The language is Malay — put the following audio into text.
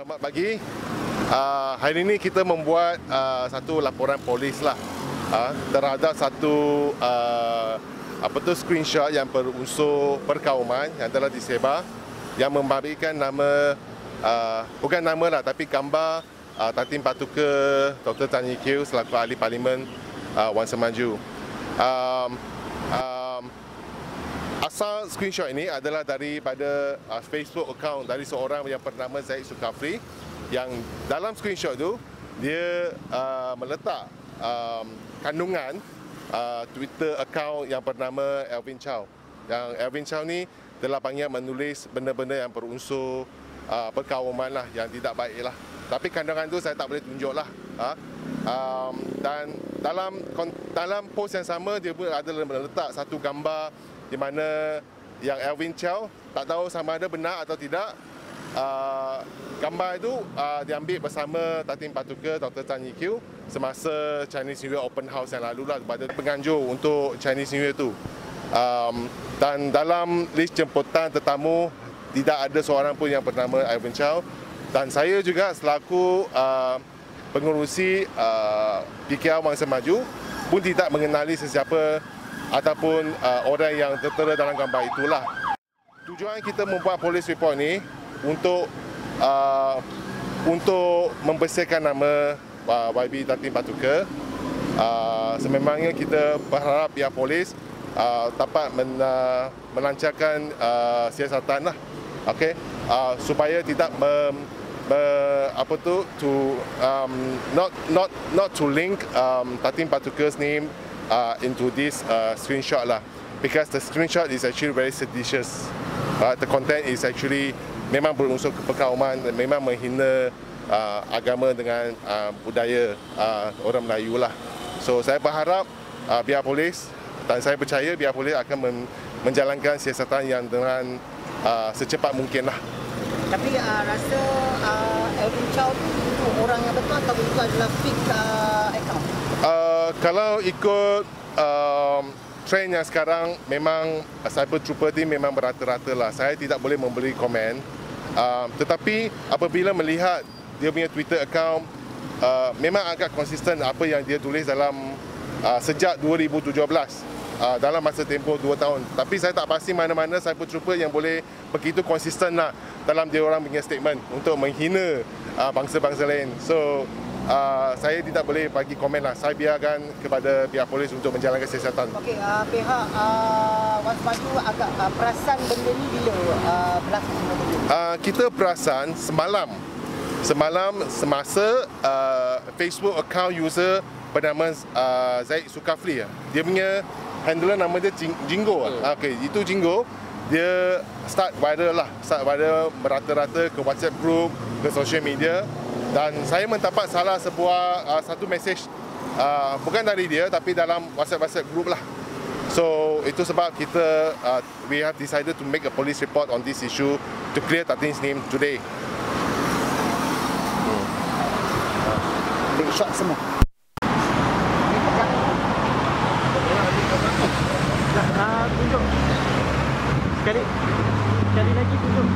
Selamat pagi. Hari ini kita membuat satu laporan polis lah terhadap satu screenshot yang berunsur perkauman yang telah disebar yang membabitkan nama, bukan nama lah, tapi gambar Datin Batuka Dr. Tan Yee Kiew selaku Ahli Parlimen Wan Semaju. Asal screenshot ini adalah daripada Facebook account dari seorang yang bernama Zaid Zulkifli, yang dalam screenshot tu dia meletak kandungan Twitter account yang bernama Alvin Chow. Yang Alvin Chow ni telah banyak menulis benda-benda yang berunsur perkauman lah, yang tidak baik lah. Tapi kandungan tu saya tak boleh tunjuk lah. Dan dalam post yang sama dia pun ada meletak satu gambar di mana yang Alvin Chow, tak tahu sama ada benar atau tidak, gambar itu diambil bersama Datin Batuka Dr. Tan Yee Kiew semasa Chinese New Year Open House yang lalu lah, kepada penganjur untuk Chinese New Year tu. Dan dalam list jemputan tetamu tidak ada seorang pun yang bernama Alvin Chow. Dan saya juga selaku pengurusi PKR Wan Semaju pun tidak mengenali sesiapa ataupun orang yang tertera dalam gambar itulah. Tujuan kita membuat police report ni untuk membersihkan nama YB Datin Batuka. Sememangnya kita berharap pihak polis dapat melancarkan siasatan lah, supaya tidak not to link Datin Batuka's name into this screenshot lah, because the screenshot is actually very seditious. The content is actually memang berunsur perkauman, memang menghina agama dengan budaya orang Melayu lah. So saya berharap pihak polis, dan saya percaya pihak polis akan menjalankan siasatan yang dengan secepat mungkin lah. Tapi rasa Alvin Chow itu orang yang betul atau itu adalah fake account? Kalau ikut trend yang sekarang, memang cyber trooper ni memang berata-rata lah. Saya tidak boleh memberi komen. Tetapi apabila melihat dia punya Twitter account, memang agak konsisten apa yang dia tulis dalam sejak 2017. Dalam masa tempoh 2 tahun. Tapi saya tak pasti mana-mana cyber trooper yang boleh begitu konsisten lah dalam dia orang punya statement untuk menghina bangsa-bangsa lain. So saya tidak boleh bagi komen lah. Saya biarkan kepada pihak polis untuk menjalankan siasatan. Okey, pihak Wan Semaju agak perasan benda ni bila berlaku? Kita perasan semalam semasa Facebook account user bernama Zaid Zulkifli. Dia punya handler nama dia Jingo. Okey, itu Jingo. Dia start viral merata-rata ke WhatsApp group, ke social media, dan saya mendapat satu message bukan dari dia tapi dalam WhatsApp group lah. So itu sebab kita we have decided to make a police report on this issue to clear Datin's name today. Big shot semua. Tunjuk sekali lagi tunjuk.